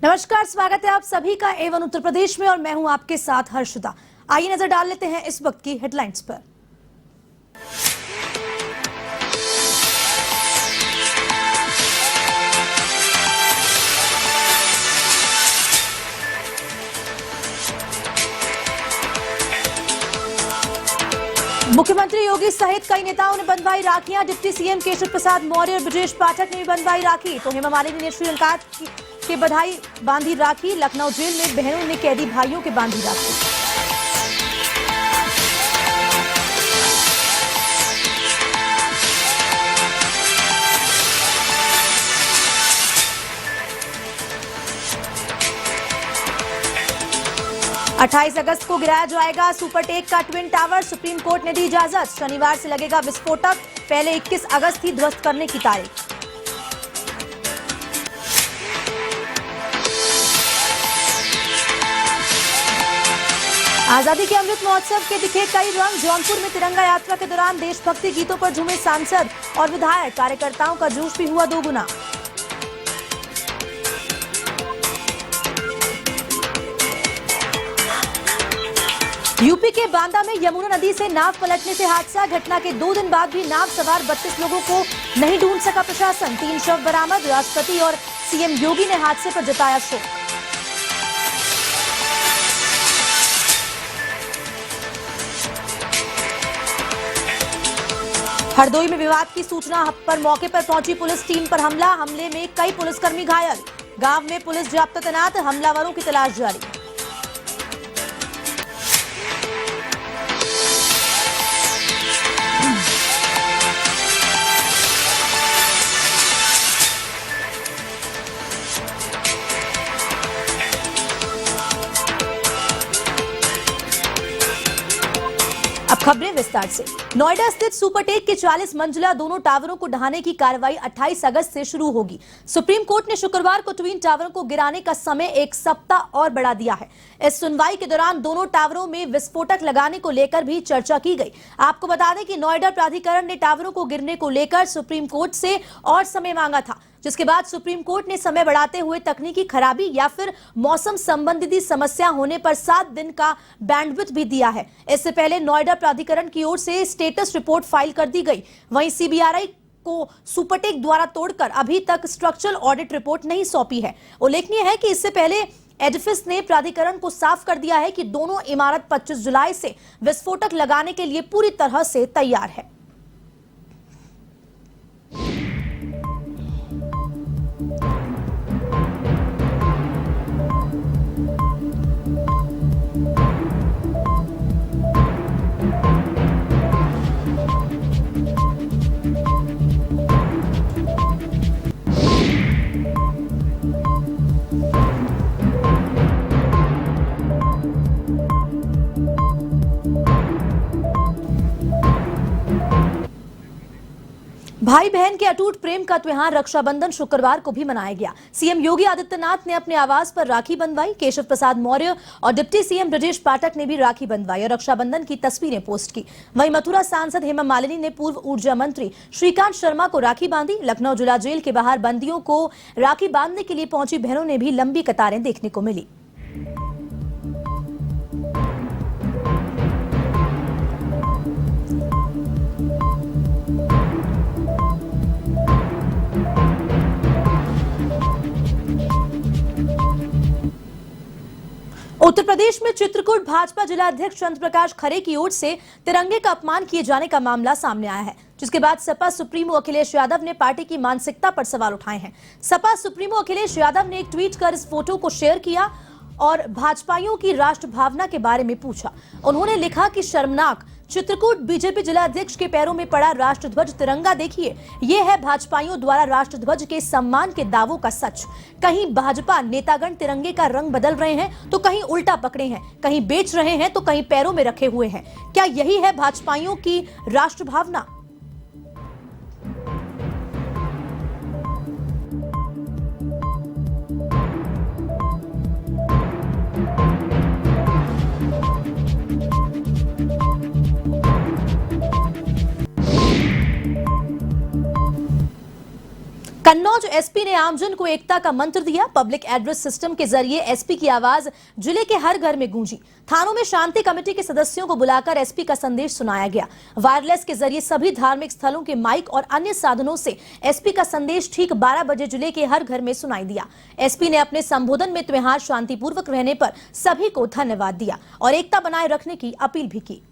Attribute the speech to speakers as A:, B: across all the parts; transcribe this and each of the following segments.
A: नमस्कार, स्वागत है आप सभी का A1 उत्तर प्रदेश में और मैं हूं आपके साथ हर्षिता। आइए नजर डाल लेते हैं इस वक्त की हेडलाइंस पर। मुख्यमंत्री योगी सहित कई नेताओं ने बंधवाई राखियां। डिप्टी सीएम केशव प्रसाद मौर्य और ब्रजेश पाठक ने भी बंधवाई राखी, तो हेमा मालिनी ने श्रीलंका के बधाई बांधी राखी। लखनऊ जेल में बहनों ने कैदी भाइयों के बांधी राखी। अट्ठाईस अगस्त को गिराया जाएगा सुपरटेक का ट्विन टावर, सुप्रीम कोर्ट ने दी इजाजत। शनिवार से लगेगा विस्फोटक, पहले 21 अगस्त ही ध्वस्त करने की तारीख। आजादी के अमृत महोत्सव के दिखे कई रंग। जौनपुर में तिरंगा यात्रा के दौरान देशभक्ति गीतों पर झूमे सांसद और विधायक। कार्यकर्ताओं का जोश भी हुआ दोगुना। यूपी के बांदा में यमुना नदी से नाव पलटने से हादसा। घटना के 2 दिन बाद भी नाव सवार 32 लोगों को नहीं ढूंढ सका प्रशासन। 3 शव बरामद। राष्ट्रपति और सीएम योगी ने हादसे पर जताया शोक। हरदोई में विवाद की सूचना पर मौके पर पहुंची पुलिस टीम पर हमला। हमले में कई पुलिसकर्मी घायल। गांव में पुलिस जाब्ता तैनात। हमलावरों की तलाश जारी। अब खबरें विस्तार से। नोएडा स्थित सुपरटेक के 40 मंजिला दोनों टावरों को ढहाने की कार्रवाई 28 अगस्त से शुरू होगी। सुप्रीम कोर्ट ने शुक्रवार को ट्विन टावरों को गिराने का समय 1 सप्ताह और बढ़ा दिया है। इस सुनवाई के दौरान दोनों टावरों में विस्फोटक लगाने को लेकर भी चर्चा की गई। आपको बता दें कि नोएडा प्राधिकरण ने टावरों को गिरने को लेकर सुप्रीम कोर्ट से और समय मांगा था, जिसके बाद सुप्रीम कोर्ट ने समय बढ़ाते हुए तकनीकी खराबी या फिर मौसम संबंधी समस्या होने पर 7 दिन का बैंडविड्थ भी दिया है। इससे पहले नोएडा प्राधिकरण की ओर से स्टेटस रिपोर्ट फाइल कर दी गई। वहीं सीबीआरआई को सुपरटेक द्वारा तोड़कर अभी तक स्ट्रक्चरल ऑडिट रिपोर्ट नहीं सौंपी है। उल्लेखनीय है कि इससे पहले एडिफिस ने प्राधिकरण को साफ कर दिया है कि दोनों इमारत 25 जुलाई से विस्फोटक लगाने के लिए पूरी तरह से तैयार है। भाई बहन के अटूट प्रेम का त्योहार रक्षाबंधन शुक्रवार को भी मनाया गया। सीएम योगी आदित्यनाथ ने अपने आवास पर राखी बंधवाई। केशव प्रसाद मौर्य और डिप्टी सीएम ब्रजेश पाठक ने भी राखी बंधवाई और रक्षाबंधन की तस्वीरें पोस्ट की। वहीं मथुरा सांसद हेमा मालिनी ने पूर्व ऊर्जा मंत्री श्रीकांत शर्मा को राखी बांधी। लखनऊ जिला जेल के बाहर बंदियों को राखी बांधने के लिए पहुंची बहनों ने भी लंबी कतारें देखने को मिली। उत्तर प्रदेश में चित्रकूट भाजपा जिला अध्यक्ष चंद्र प्रकाश खरे की ओर से तिरंगे का अपमान किए जाने का मामला सामने आया है, जिसके बाद सपा सुप्रीमो अखिलेश यादव ने पार्टी की मानसिकता पर सवाल उठाए हैं। सपा सुप्रीमो अखिलेश यादव ने एक ट्वीट कर इस फोटो को शेयर किया और भाजपाइयों की राष्ट्र भावना के बारे में पूछा। उन्होंने लिखा कि शर्मनाक, चित्रकूट बीजेपी जिला अध्यक्ष के पैरों में पड़ा राष्ट्रध्वज तिरंगा देखिए, ये है भाजपाइयों द्वारा राष्ट्रध्वज के सम्मान के दावों का सच। कहीं भाजपा नेतागण तिरंगे का रंग बदल रहे हैं तो कहीं उल्टा पकड़े हैं, कहीं बेच रहे हैं तो कहीं पैरों में रखे हुए हैं। क्या यही है भाजपाइयों की राष्ट्र भावना? कन्नौज एसपी ने आमजन को एकता का मंत्र दिया। पब्लिक एड्रेस सिस्टम के जरिए एसपी की आवाज जिले के हर घर में गूंजी। थानों में शांति कमेटी के सदस्यों को बुलाकर एसपी का संदेश सुनाया गया। वायरलेस के जरिए सभी धार्मिक स्थलों के माइक और अन्य साधनों से एसपी का संदेश ठीक 12 बजे जिले के हर घर में सुनाई दिया। एसपी ने अपने संबोधन में त्योहार शांतिपूर्वक रहने पर सभी को धन्यवाद दिया और एकता बनाए रखने की अपील भी की।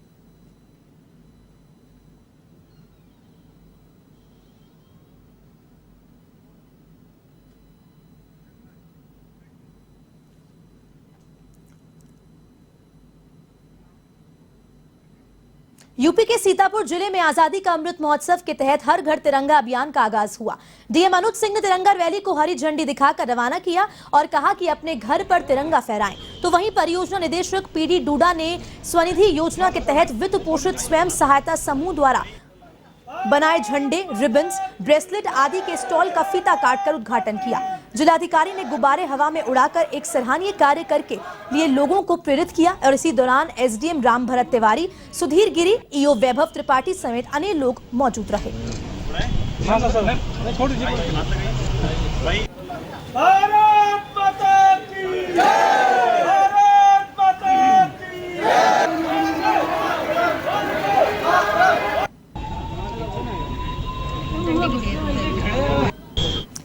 A: यूपी के सीतापुर जिले में आजादी का अमृत महोत्सव के तहत हर घर तिरंगा अभियान का आगाज हुआ। डीएम अनुज सिंह ने तिरंगा रैली को हरी झंडी दिखाकर रवाना किया और कहा कि अपने घर पर तिरंगा फहराएं। तो वहीं परियोजना निदेशक पीडी डूडा ने स्वनिधि योजना के तहत वित्त पोषित स्वयं सहायता समूह द्वारा बनाए झंडे, रिबन्स, ब्रेसलेट आदि के स्टॉल का फीता काटकर उद्घाटन किया। जिलाधिकारी ने गुब्बारे हवा में उड़ाकर एक सराहनीय कार्य करके लिए लोगों को प्रेरित किया और इसी दौरान एसडीएम राम भरत तिवारी, सुधीर गिरी, ईओ वैभव त्रिपाठी समेत अन्य लोग मौजूद रहे।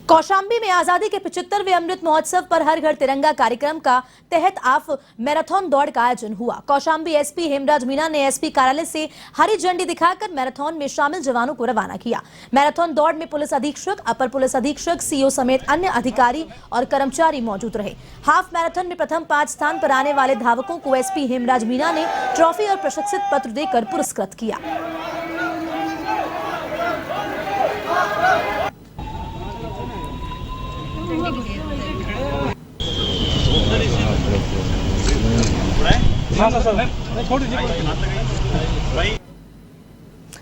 A: कौशाम्बी में आजादी के 75वें अमृत महोत्सव पर हर घर तिरंगा कार्यक्रम का तहत हाफ मैराथन दौड़ का आयोजन हुआ। कौशाम्बी एसपी हेमराज मीणा ने एसपी कार्यालय से हरी झंडी दिखाकर मैराथन में शामिल जवानों को रवाना किया। मैराथन दौड़ में पुलिस अधीक्षक, अपर पुलिस अधीक्षक, सीओ समेत अन्य अधिकारी और कर्मचारी मौजूद रहे। हाफ मैराथन में प्रथम 5 स्थान पर आने वाले धावकों को एसपी हेमराज मीणा ने ट्रॉफी और प्रशस्ति पत्र देकर पुरस्कृत किया।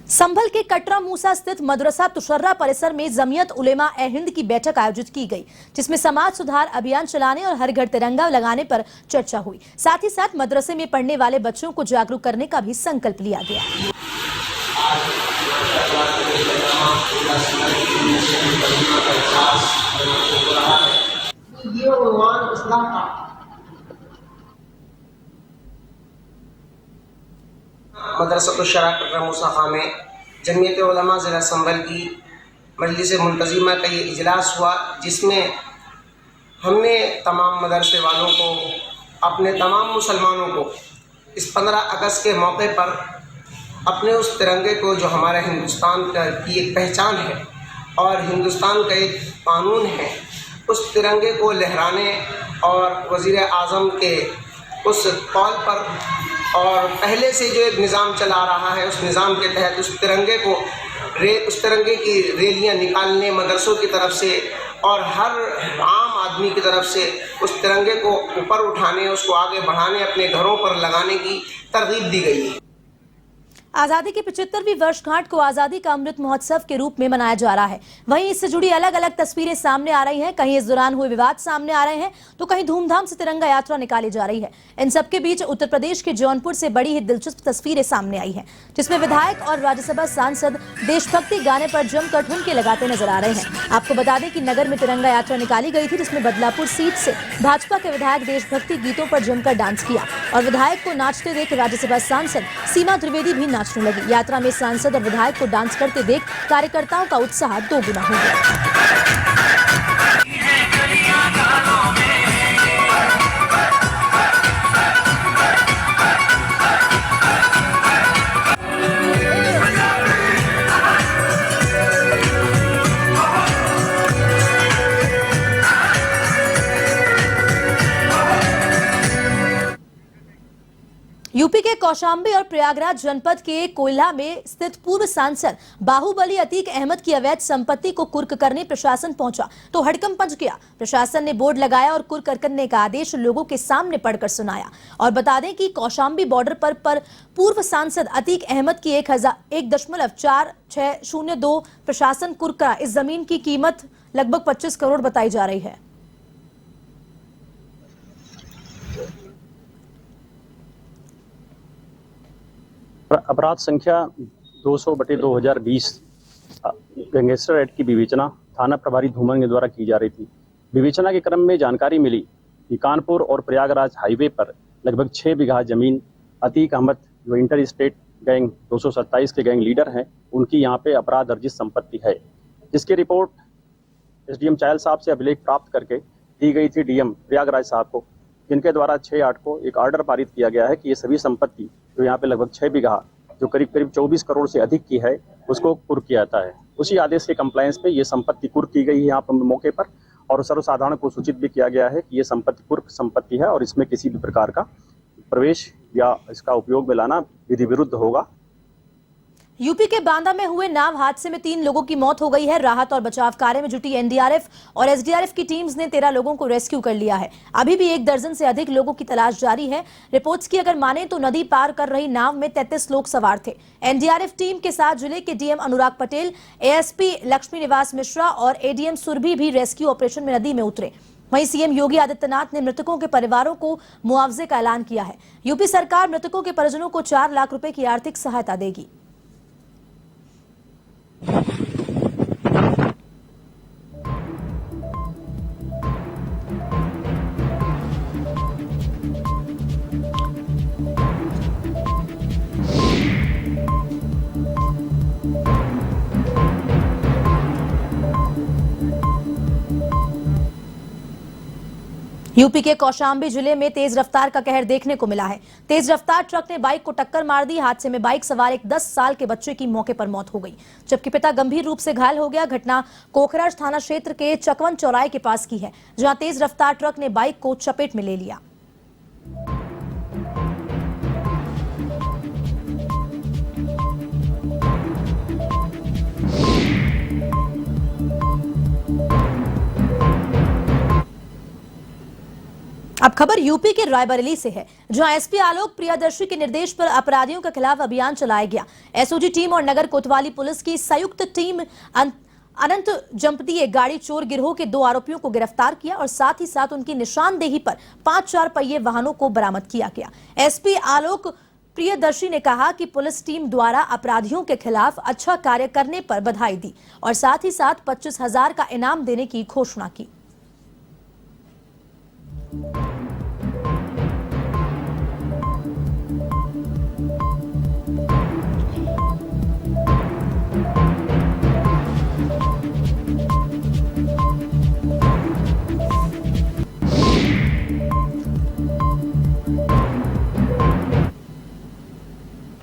A: संभल के कटरा मूसा स्थित मदरसा तुशर्रा परिसर में जमीयत उलेमा ए हिंद की बैठक आयोजित की गई, जिसमें समाज सुधार अभियान चलाने और हर घर तिरंगा लगाने पर चर्चा हुई। साथ ही साथ मदरसे में पढ़ने वाले बच्चों को जागरूक करने का भी संकल्प लिया गया।
B: मदरसा तुशर्रा कटरा मूसा खां में जमीयत उलमा ज़िला संभल की मजलिस मुंतज़िमा का ये इजलास हुआ, जिसमें हमने तमाम मदरसे वालों को, अपने तमाम मुसलमानों को इस 15 अगस्त के मौके पर अपने उस तिरंगे को, जो हमारा हिंदुस्तान की एक पहचान है और हिंदुस्तान का एक कानून है, उस तिरंगे को लहराने और वज़ीर आज़म के उस कॉल पर और पहले से जो एक निज़ाम चला रहा है, उस निज़ाम के तहत उस तिरंगे की रैलियां निकालने मदरसों की तरफ से और हर आम आदमी की तरफ से उस तिरंगे को ऊपर उठाने, उसको आगे बढ़ाने, अपने घरों पर लगाने की तरगीब दी गई है।
A: आजादी की 75वीं वर्षगांठ को आजादी का अमृत महोत्सव के रूप में मनाया जा रहा है। वहीं इससे जुड़ी अलग अलग तस्वीरें सामने आ रही हैं। कहीं इस दौरान हुए विवाद सामने आ रहे हैं, तो कहीं धूमधाम से तिरंगा यात्रा निकाली जा रही है। इन सबके बीच उत्तर प्रदेश के जौनपुर से बड़ी ही दिलचस्प तस्वीरें सामने आई हैं, जिसमें विधायक और राज्यसभा सांसद देशभक्ति गाने पर जमकर ठुमके लगाते नजर आ रहे हैं। आपको बता दें कि नगर में तिरंगा यात्रा निकाली गई थी, जिसमें बदलापुर सीट से भाजपा के विधायक देशभक्ति गीतों पर जमकर डांस किया और विधायक को नाचते देख राज्यसभा सांसद सीमा त्रिवेदी भी नाचने लगी। यात्रा में सांसद और विधायक को डांस करते देख कार्यकर्ताओं का उत्साह दोगुना हो गया। यूपी के कौशाम्बी और प्रयागराज जनपद के कोयला में स्थित पूर्व सांसद बाहुबली अतीक अहमद की अवैध संपत्ति को कुर्क करने प्रशासन पहुंचा तो हड़कंप मच गया। प्रशासन ने बोर्ड लगाया और कुर्क करने का आदेश लोगों के सामने पढ़कर सुनाया। और बता दें कि कौशाम्बी बॉर्डर पर पूर्व सांसद अतीक अहमद की 1.4602 प्रशासन कुर्क करा। इस जमीन की कीमत लगभग 25 करोड़ बताई जा रही है।
C: अपराध संख्या 200/2020 गैंगस्टर एक्ट की विवेचना थाना प्रभारी धूमन के द्वारा की जा रही थी। विवेचना के क्रम में जानकारी मिली कि कानपुर और प्रयागराज हाईवे पर लगभग 6 बीघा जमीन अतीक अहमद जो इंटर स्टेट गैंग 227 के गैंग लीडर हैं, उनकी यहाँ पे अपराध अर्जित संपत्ति है, जिसकी रिपोर्ट एसडीएम चायल साहब से अभिलेख प्राप्त करके दी गई थी डीएम प्रयागराज साहब को, जिनके द्वारा 6/8 को एक ऑर्डर पारित किया गया है कि ये सभी संपत्ति जो यहाँ पे लगभग 6 बीघा जो करीब 24 करोड़ से अधिक की है, उसको कुर्क किया जाता है। उसी आदेश के कंप्लायंस पे ये संपत्ति कुर्क की गई है यहाँ पर मौके पर, और सर्वसाधारण को सूचित भी किया गया है कि ये संपत्ति कुर्क संपत्ति है और इसमें किसी भी प्रकार का प्रवेश या इसका उपयोग में लाना विधि विरुद्ध होगा।
A: यूपी के बांदा में हुए नाव हादसे में 3 लोगों की मौत हो गई है। राहत और बचाव कार्य में जुटी एनडीआरएफ और एसडीआरएफ की टीम्स ने 13 लोगों को रेस्क्यू कर लिया है। अभी भी 1 दर्जन से अधिक लोगों की तलाश जारी है। रिपोर्ट्स की अगर माने तो नदी पार कर रही नाव में 33 लोग सवार थे। एनडीआरएफ टीम के साथ जिले के डीएम अनुराग पटेल, एएसपी लक्ष्मी निवास मिश्रा और एडीएम सुरभि भी रेस्क्यू ऑपरेशन में नदी में उतरे। वहीं सीएम योगी आदित्यनाथ ने मृतकों के परिवारों को मुआवजे का ऐलान किया है। यूपी सरकार मृतकों के परिजनों को 4 लाख रुपए की आर्थिक सहायता देगी। यूपी के कौशाम्बी जिले में तेज रफ्तार का कहर देखने को मिला है। तेज रफ्तार ट्रक ने बाइक को टक्कर मार दी। हादसे में बाइक सवार एक 10 साल के बच्चे की मौके पर मौत हो गई, जबकि पिता गंभीर रूप से घायल हो गया। घटना कोखराज थाना क्षेत्र के चकवन चौराहे के पास की है, जहां तेज रफ्तार ट्रक ने बाइक को चपेट में ले लिया। अब खबर यूपी के रायबरेली से है, जहां एसपी आलोक प्रियदर्शी के निर्देश पर अपराधियों के खिलाफ अभियान चलाया गया। एसओजी टीम और नगर कोतवाली पुलिस की संयुक्त टीम अनंत जंपतीय गाड़ी चोर गिरोह के 2 आरोपियों को गिरफ्तार किया और साथ ही साथ उनकी निशानदेही पर 5 4 पहिए वाहनों को बरामद किया गया। एसपी आलोक प्रियदर्शी ने कहा कि पुलिस टीम द्वारा अपराधियों के खिलाफ अच्छा कार्य करने पर बधाई दी और साथ ही साथ 25,000 का इनाम देने की घोषणा की।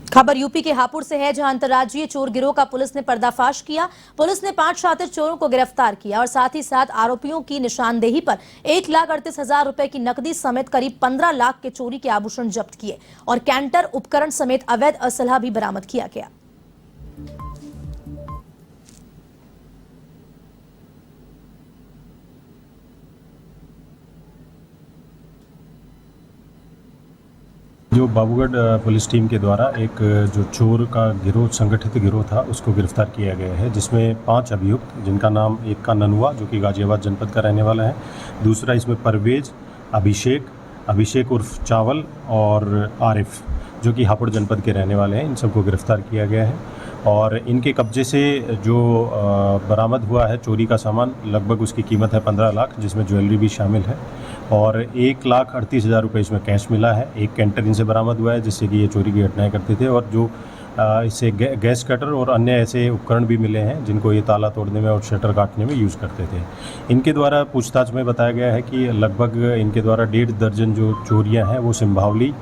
A: खबर यूपी के हापुड़ से है, जहां अंतर्राज्यीय चोर गिरोह का पुलिस ने पर्दाफाश किया। पुलिस ने 5 शातिर चोरों को गिरफ्तार किया और साथ ही साथ आरोपियों की निशानदेही पर 1,38,000 रुपए की नकदी समेत करीब 15 लाख के चोरी के आभूषण जब्त किए और कैंटर उपकरण समेत अवैध असलहा भी बरामद किया गया।
D: जो बाबूगढ़ पुलिस टीम के द्वारा एक जो चोर का गिरोह, संगठित गिरोह था, उसको गिरफ्तार किया गया है, जिसमें 5 अभियुक्त, जिनका नाम एक का ननुआ जो कि गाजियाबाद जनपद का रहने वाला है, दूसरा इसमें परवेज, अभिषेक उर्फ चावल और आरिफ जो कि हापुड़ जनपद के रहने वाले हैं। इन सबको गिरफ्तार किया गया है और इनके कब्जे से जो बरामद हुआ है चोरी का सामान, लगभग उसकी कीमत है 15 लाख, जिसमें ज्वेलरी भी शामिल है और 1,38,000 रुपये इसमें कैश मिला है। एक कैंटर इनसे बरामद हुआ है जिससे कि ये चोरी की घटनाएं करते थे और जो इससे गैस कटर और अन्य ऐसे उपकरण भी मिले हैं जिनको ये ताला तोड़ने में और शटर काटने में यूज़ करते थे। इनके द्वारा पूछताछ में बताया गया है कि लगभग इनके द्वारा 1.5 दर्जन जो चोरियां हैं वो सिंभावली,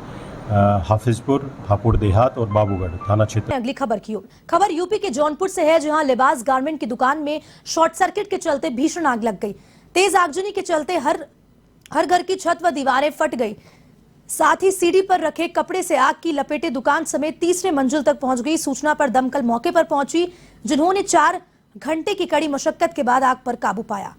D: हाफिजपुर, हापुड़ देहात और बाबूगढ़ थाना क्षेत्र।
A: अगली खबर की ओर। खबर यूपी के जौनपुर से है, जहां लिबास गारमेंट की दुकान में शॉर्ट सर्किट के चलते भीषण आग लग गई। तेज आगजनी के चलते हर घर की छत व दीवारें फट गई। साथ ही सीढ़ी पर रखे कपड़े से आग की लपेटे दुकान समेत तीसरे मंजिल तक पहुंच गई। सूचना पर दमकल मौके पर पहुंची, जिन्होंने 4 घंटे की कड़ी मशक्कत के बाद आग पर काबू पाया।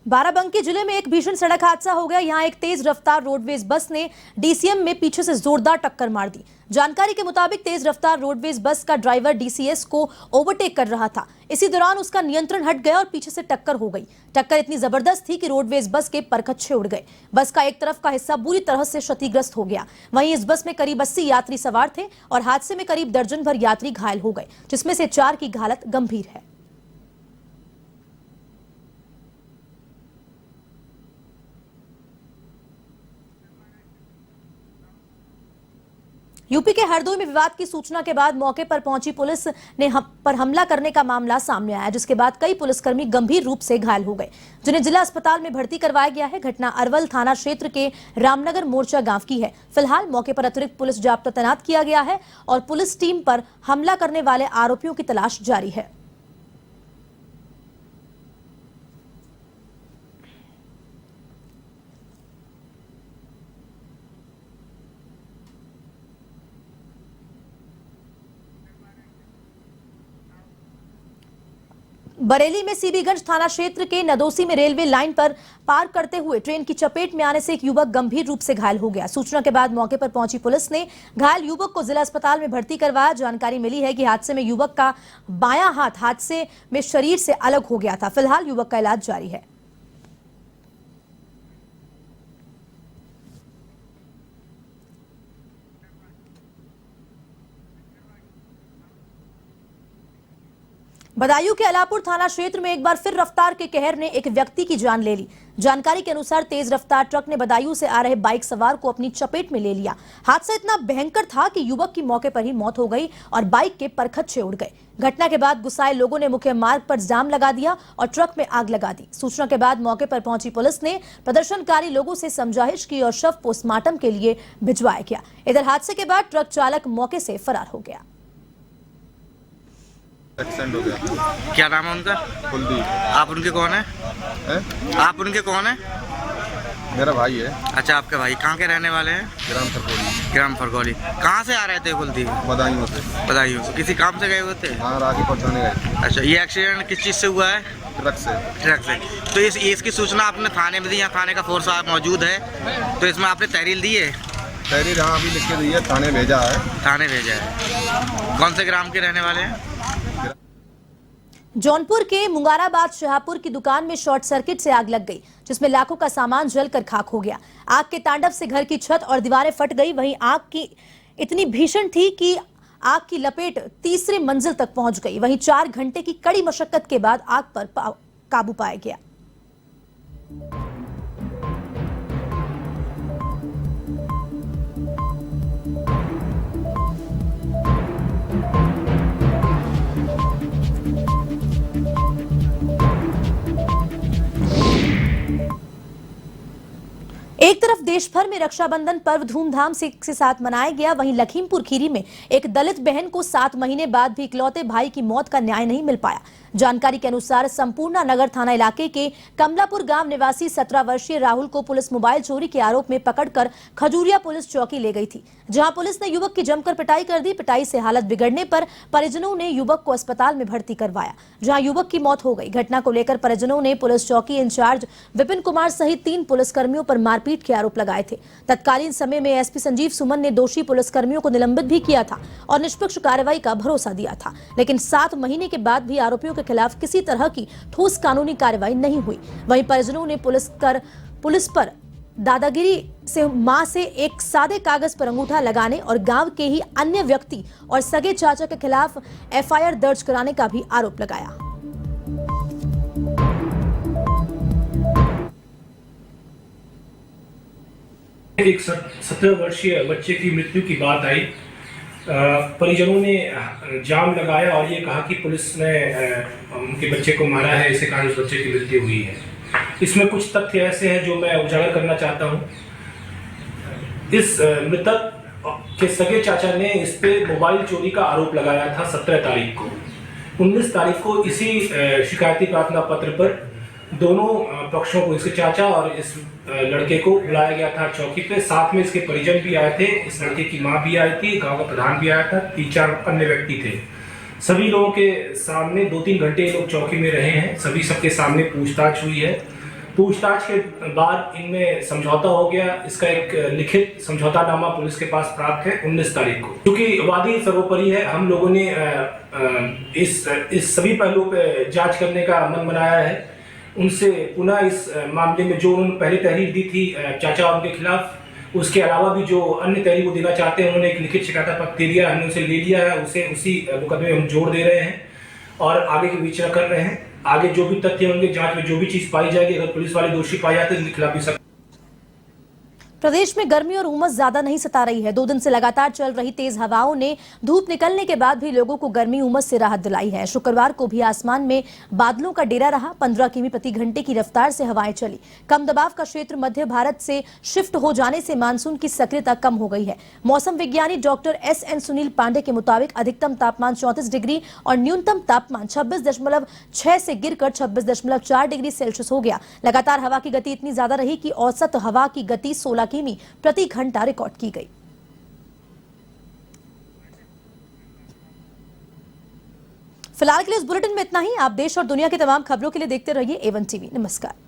A: बाराबंकी जिले में एक भीषण सड़क हादसा हो गया। यहां एक तेज रफ्तार रोडवेज बस ने डीसीएम में पीछे से जोरदार टक्कर मार दी। जानकारी के मुताबिक तेज रफ्तार रोडवेज बस का ड्राइवर डीसीएस को ओवरटेक कर रहा था। इसी दौरान उसका नियंत्रण हट गया और पीछे से टक्कर हो गई। टक्कर इतनी जबरदस्त थी कि रोडवेज बस के परखच्चे उड़ गए। बस का एक तरफ का हिस्सा बुरी तरह से क्षतिग्रस्त हो गया। वहीं इस बस में करीब 80 यात्री सवार थे और हादसे में करीब दर्जन भर यात्री घायल हो गए, जिसमें से 4 की हालत गंभीर है। यूपी के हरदोई में विवाद की सूचना के बाद मौके पर पहुंची पुलिस ने पर हमला करने का मामला सामने आया, जिसके बाद कई पुलिसकर्मी गंभीर रूप से घायल हो गए, जिन्हें जिला अस्पताल में भर्ती करवाया गया है। घटना अरवल थाना क्षेत्र के रामनगर मोर्चा गांव की है। फिलहाल मौके पर अतिरिक्त पुलिस जाब्ता तैनात किया गया है और पुलिस टीम पर हमला करने वाले आरोपियों की तलाश जारी है। बरेली में सीबीगंज थाना क्षेत्र के नदोसी में रेलवे लाइन पर पार करते हुए ट्रेन की चपेट में आने से एक युवक गंभीर रूप से घायल हो गया। सूचना के बाद मौके पर पहुंची पुलिस ने घायल युवक को जिला अस्पताल में भर्ती करवाया। जानकारी मिली है कि हादसे में युवक का बायां हाथ हादसे में शरीर से अलग हो गया था। फिलहाल युवक का इलाज जारी है। बदायूं के अलापुर थाना क्षेत्र में एक बार फिर रफ्तार के कहर ने एक व्यक्ति की जान ले ली। जानकारी के अनुसार तेज रफ्तार ट्रक ने बदायूं से आ रहे बाइक सवार को अपनी चपेट में ले लिया। हादसा इतना भयंकर था कि युवक की मौके पर ही मौत हो गई और बाइक के परखच्चे उड़ गए। घटना के बाद गुस्साए लोगों ने मुख्य मार्ग पर जाम लगा दिया और ट्रक में आग लगा दी। सूचना के बाद मौके पर पहुंची पुलिस ने प्रदर्शनकारी लोगों से समझाइश की और शव पोस्टमार्टम के लिए भिजवाया गया। इधर हादसे के बाद ट्रक चालक मौके से फरार हो गया।
E: एक्सीडेंट हो गया।
F: क्या नाम है उनका?
E: कुलदीप।
F: आप उनके कौन है? आप उनके कौन है?
E: मेरा भाई है।
F: अच्छा, आपके भाई कहाँ के रहने वाले हैं?
E: ग्राम फरगोली।
F: ग्राम फरगोली। कहाँ से आ रहे थे कुलदीप?
E: बदायूं से।
F: बदायूं से। किसी काम से गए हुए थे?
E: हाँ, रागी पहुँचाने गए।
F: अच्छा, ये एक्सीडेंट किस चीज़ से हुआ है?
E: ट्रक से।
F: ट्रक से। तो इसकी सूचना आपने थाने में दी? यहाँ थाने का फोर्स मौजूद है, तो इसमें आपने तहरीर दी है?
E: तहरीर हाँ अभी लिख के दी है, थाने भेजा है।
F: थाने भेजा है। कौन से ग्राम के रहने वाले हैं?
A: जौनपुर के मुंगाराबाद शाहपुर की दुकान में शॉर्ट सर्किट से आग लग गई, जिसमें लाखों का सामान जलकर खाक हो गया। आग के तांडव से घर की छत और दीवारें फट गई। वहीं आग की इतनी भीषण थी कि आग की लपेट तीसरे मंजिल तक पहुंच गई। वहीं 4 घंटे की कड़ी मशक्कत के बाद आग पर काबू पाया गया। एक तरफ देश भर में रक्षाबंधन पर्व धूमधाम से साथ मनाया गया, वहीं लखीमपुर खीरी में एक दलित बहन को 7 महीने बाद भी इकलौते भाई की मौत का न्याय नहीं मिल पाया। जानकारी के अनुसार संपूर्णा नगर थाना इलाके के कमलापुर गांव निवासी 17 वर्षीय राहुल को पुलिस मोबाइल चोरी के आरोप में पकड़कर खजूरिया पुलिस चौकी ले गई थी, जहां पुलिस ने युवक की जमकर पिटाई कर दी। पिटाई से हालत बिगड़ने पर परिजनों ने युवक को अस्पताल में भर्ती करवाया, जहां युवक की मौत हो गई। घटना को लेकर परिजनों ने पुलिस चौकी इंचार्ज विपिन कुमार सहित 3 पुलिसकर्मियों पर मारपीट के आरोप लगाए थे। तत्कालीन समय में एसपी संजीव सुमन ने दोषी पुलिसकर्मियों को निलंबित भी किया था और निष्पक्ष कार्रवाई का भरोसा दिया था, लेकिन 7 महीने के बाद भी आरोपियों के खिलाफ किसी तरह की ठोस कानूनी कार्रवाई नहीं हुई। वहीं परिजनों ने पुलिस पर दादागिरी से मां से एक सादे कागज पर अंगूठा लगाने और गांव के ही अन्य व्यक्ति और सगे चाचा के खिलाफ एफआईआर दर्ज कराने का भी आरोप लगाया।
G: एक 17 वर्षीय बच्चे की मृत्यु की बात आई। परिजनों ने जाम लगाया और ये कहा कि पुलिस ने उनके बच्चे को मारा है, इसी कारण उस बच्चे की मृत्यु हुई है। इसमें कुछ तथ्य ऐसे हैं जो मैं उजागर करना चाहता हूँ। इस मृतक के सगे चाचा ने इस पे मोबाइल चोरी का आरोप लगाया था 17 तारीख को। 19 तारीख को इसी शिकायती प्रार्थना पत्र पर दोनों पक्षों को, इसके चाचा और इस लड़के को बुलाया गया था चौकी पे। साथ में इसके परिजन भी आए थे, इस लड़के की मां भी आई थी, गांव का प्रधान भी आया था, 3-4 अन्य व्यक्ति थे। सभी लोगों के सामने 2-3 घंटे लोग चौकी में रहे हैं। सबके सामने पूछताछ हुई है। पूछताछ के बाद इनमें समझौता हो गया। इसका एक लिखित समझौतानामा पुलिस के पास प्राप्त है 19 तारीख को। क्योंकि वादी सर्वोपरि है, हम लोगों ने इस सभी पहलुओं पे जांच करने का मन बनाया है। उनसे पुनः इस मामले में जो उन्होंने पहले तहरीर दी थी चाचा उनके खिलाफ, उसके अलावा भी जो अन्य तहरीर वो देना चाहते हैं, उन्होंने एक लिखित शिकायत पत्र दे दिया, हमने उसे ले लिया है, उसे उसी मुकदमे में हम जोड़ दे रहे हैं और आगे की विचार कर रहे हैं। आगे जो भी तथ्य होंगे, जांच में जो भी चीज पाई जाएगी, अगर पुलिस वाले दोषी पाए जाते हैं तो उनके खिलाफ भी सख्त।
A: प्रदेश में गर्मी और उमस ज्यादा नहीं सता रही है। 2 दिन से लगातार चल रही तेज हवाओं ने धूप निकलने के बाद भी लोगों को गर्मी उमस से राहत दिलाई है। शुक्रवार को भी आसमान में बादलों का डेरा रहा। 15 किमी प्रति घंटे की रफ्तार से हवाएं चली। कम दबाव का क्षेत्र मध्य भारत से शिफ्ट हो जाने से मानसून की सक्रियता कम हो गई है। मौसम विज्ञानी डॉक्टर SN सुनील पांडे के मुताबिक अधिकतम तापमान 34 डिग्री और न्यूनतम तापमान 26.6 से गिरकर 26.4 डिग्री सेल्सियस हो गया। लगातार हवा की गति इतनी ज्यादा रही कि औसत हवा की गति 16 किमी प्रति घंटा रिकॉर्ड की गई। फिलहाल के लिए इस बुलेटिन में इतना ही। आप देश और दुनिया की तमाम खबरों के लिए देखते रहिए A1 TV। नमस्कार।